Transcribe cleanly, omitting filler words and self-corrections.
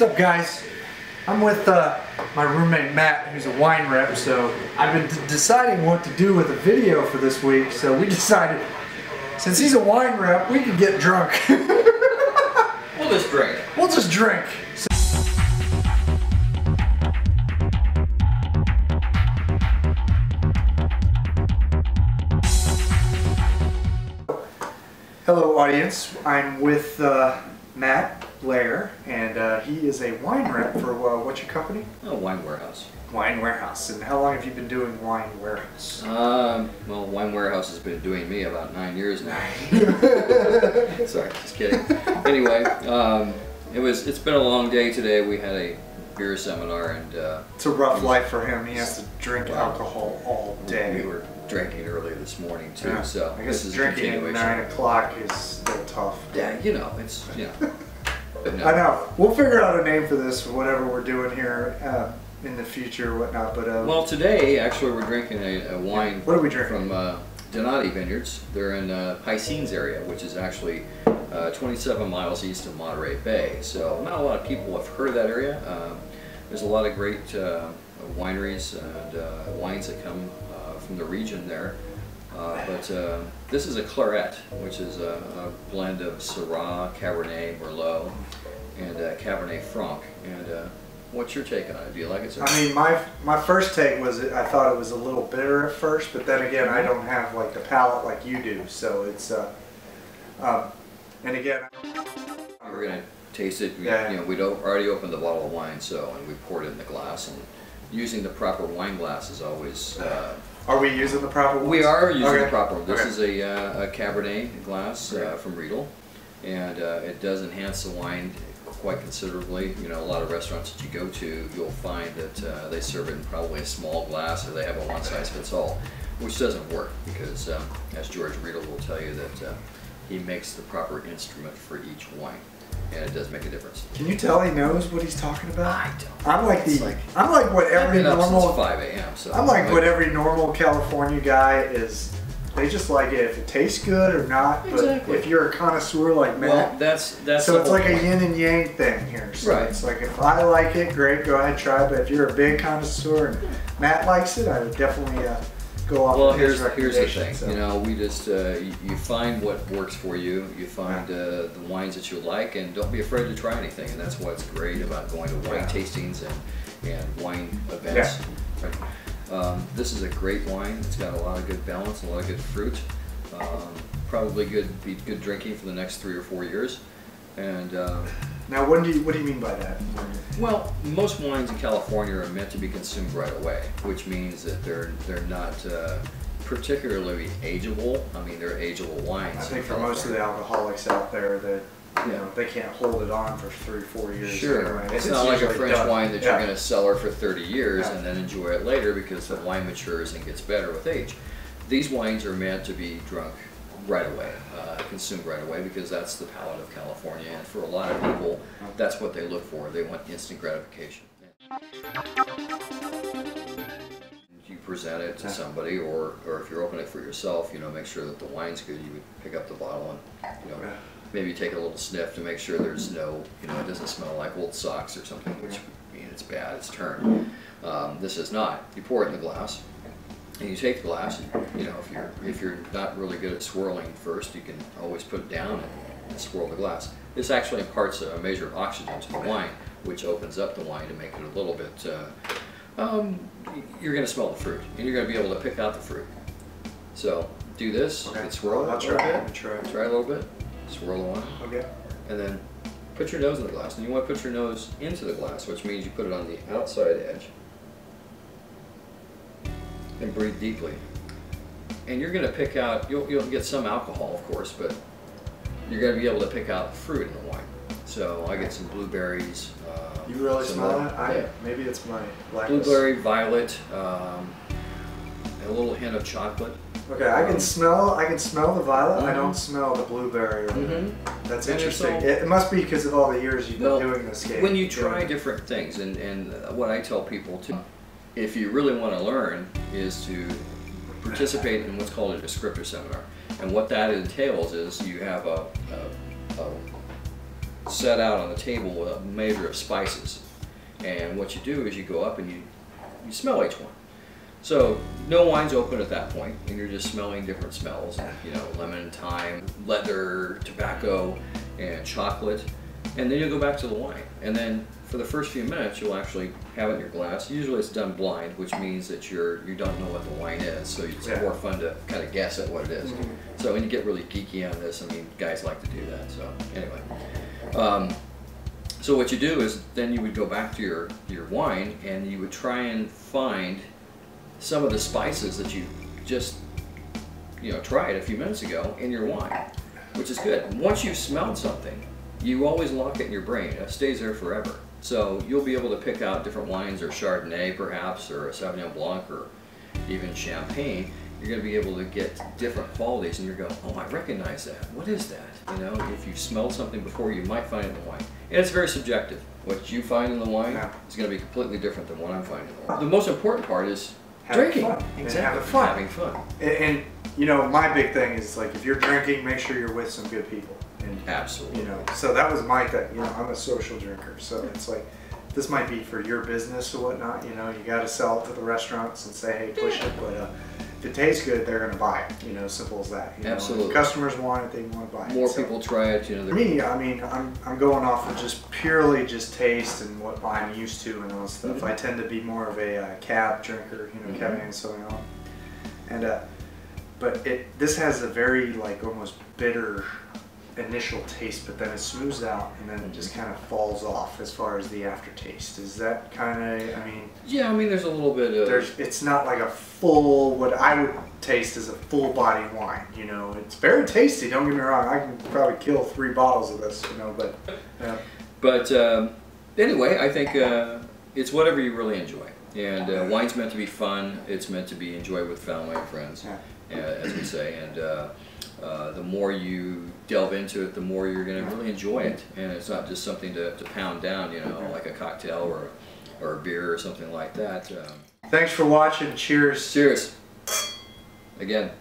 What's up, guys? I'm with my roommate Matt, who's a wine rep, so I've been deciding what to do with a video for this week, so we decided, since he's a wine rep, we could get drunk. We'll just drink. We'll just drink. Hello, audience. I'm with Matt Blair, and he is a wine rep for what's your company? Oh, Wine Warehouse. Wine Warehouse. And how long have you been doing Wine Warehouse? Well, Wine Warehouse has been doing me about 9 years now. Sorry, just kidding. Anyway, it's been a long day today. We had a beer seminar, and it's a rough life for him. He has to drink alcohol all day. We were drinking early this morning too, yeah. so I guess this is drinking a at continuation. 9 o'clock is still tough. Yeah, you know, it's No. I know. We'll figure out a name for this, whatever we're doing here in the future or whatnot. But well, today actually we're drinking a wine. What are we drinking? From Donati Vineyards. They're in Piscines area, which is actually 27 miles east of Monterey Bay. So not a lot of people have heard of that area. There's a lot of great wineries and wines that come from the region there. But this is a claret, which is a blend of Syrah, Cabernet, Merlot, and Cabernet Franc. And what's your take on it? Do you like it, sir? I mean, my first take was I thought it was a little bitter at first, but then again, I don't have like the palate like you do, so it's and again, we're gonna taste it. Yeah. You know, we'd already opened the bottle of wine, and we poured it in the glass, and using the proper wine glass is always. Are we using the proper ones? We are using okay. the proper one. This okay. is a Cabernet glass from Riedel, and it does enhance the wine quite considerably. You know, a lot of restaurants that you go to, you'll find that they serve it in probably a small glass, or they have a one-size-fits-all, which doesn't work because, as George Riedel will tell you, that he makes the proper instrument for each wine. And it does make a difference. Can you tell he knows what he's talking about? I don't. I'm like what every I've been up normal. since 5 a.m. So I'm like what every normal California guy is. They just like it if it tastes good or not. But exactly. if you're a connoisseur like Matt, well, that's so it's like a yin and yang thing here. So right. It's like if I like it, great, go ahead try it. But if you're a big connoisseur and Matt likes it, I would definitely go off. Well, with here's his the thing. So. You know, we just you find what works for you. You find the wines that you like, and don't be afraid to try anything. And that's what's great about going to wine tastings and wine events. Yeah. Right? This is a great wine. It's got a lot of good balance, a lot of good fruit. Probably be good drinking for the next 3 or 4 years. And now, what do you mean by that? well, most wines in California are meant to be consumed right away, which means that they're not particularly ageable. I mean, they're ageable wines. I think for most of the alcoholics out there that you know they can't hold it on for 3 or 4 years. Sure, anyway. it's not like a French wine that you're going to cellar for 30 years and then enjoy it later because the wine matures and gets better with age. These wines are meant to be drunk right away, consumed right away, because that's the palate of California, and for a lot of people, that's what they look for. They want instant gratification. You present it to somebody, or if you're opening it for yourself, you know, make sure that the wine's good. You would pick up the bottle and, you know, maybe take a little sniff to make sure there's no, you know, it doesn't smell like old socks or something, which I mean, it's bad, it's turned. This is not. You pour it in the glass. And you take the glass, and, you know, if you're not really good at swirling first, you can always put it down and swirl the glass. This actually imparts a measure of oxygen to the wine, which opens up the wine to make it a little bit. You're going to smell the fruit, and you're going to be able to pick out the fruit. So do this, and swirl it a little bit. Try a little bit. Swirl the wine. Okay. And then put your nose in the glass, and you want to put your nose into the glass, which means you put it on the outside edge. And breathe deeply. And you're going to pick out, you'll get some alcohol, of course, but you're going to be able to pick out fruit in the wine. So I get some blueberries. You really smell that? Maybe it's my blackness. Blueberry, violet, a little hint of chocolate. Okay, I can smell the violet. I don't smell the blueberry. That's interesting. It must be because of all the years you've been doing this game. When you try different things, and what I tell people too, if you really want to learn, is to participate in what's called a descriptor seminar. And what that entails is you have a set out on the table with a measure of spices. And what you do is you go up and you smell each one. So no wine's open at that point, and you're just smelling different smells. You know, lemon, thyme, leather, tobacco, and chocolate. And then you'll go back to the wine. And then for the first few minutes, you'll actually have it in your glass. Usually it's done blind, which means that you don't know what the wine is, so it's more fun to kind of guess at what it is. So when you get really geeky on this, I mean, guys like to do that. So anyway, so what you do is then you would go back to your wine, and you would try and find some of the spices that you just tried a few minutes ago in your wine, which is good. Once you've smelled something, you always lock it in your brain. It stays there forever. So you'll be able to pick out different wines, or Chardonnay perhaps, or a Sauvignon Blanc, or even Champagne. You're going to be able to get different qualities, and you're going, oh, I recognize that. What is that? You know, if you've smelled something before, you might find it in the wine. And it's very subjective. What you find in the wine is going to be completely different than what I'm finding in the wine. The most important part is drinking. Fun. Exactly. Having fun. And you know, my big thing is, like, if you're drinking, make sure you're with some good people. And, absolutely. You know, so that was my thing. You know, I'm a social drinker, so it's like, this might be for your business or whatnot. You know, you got to sell it to the restaurants and say, hey, push it. But if it tastes good, they're going to buy it. You know, simple as that. You absolutely. Know, if customers want it, they want to buy it. More people try it. You know. For me, I mean, I'm going off of just purely just taste and what I'm used to and all that stuff. I tend to be more of a cab drinker. You know, Cabernet Sauvignon. And but this has a very, like, almost bitter initial taste, but then it smooths out and then it just kind of falls off as far as the aftertaste. Is that kind of, I mean... Yeah, I mean, there's a little bit of... It's not like a full, what I would taste as a full body wine, you know. It's very tasty, don't get me wrong. I can probably kill 3 bottles of this, you know, but... But anyway, I think it's whatever you really enjoy. And wine's meant to be fun. It's meant to be enjoyed with family and friends, as we say. And the more you delve into it, the more you're going to really enjoy it. And it's not just something to pound down, you know, like a cocktail or a beer or something like that. Thanks for watching. Cheers. Cheers. Again.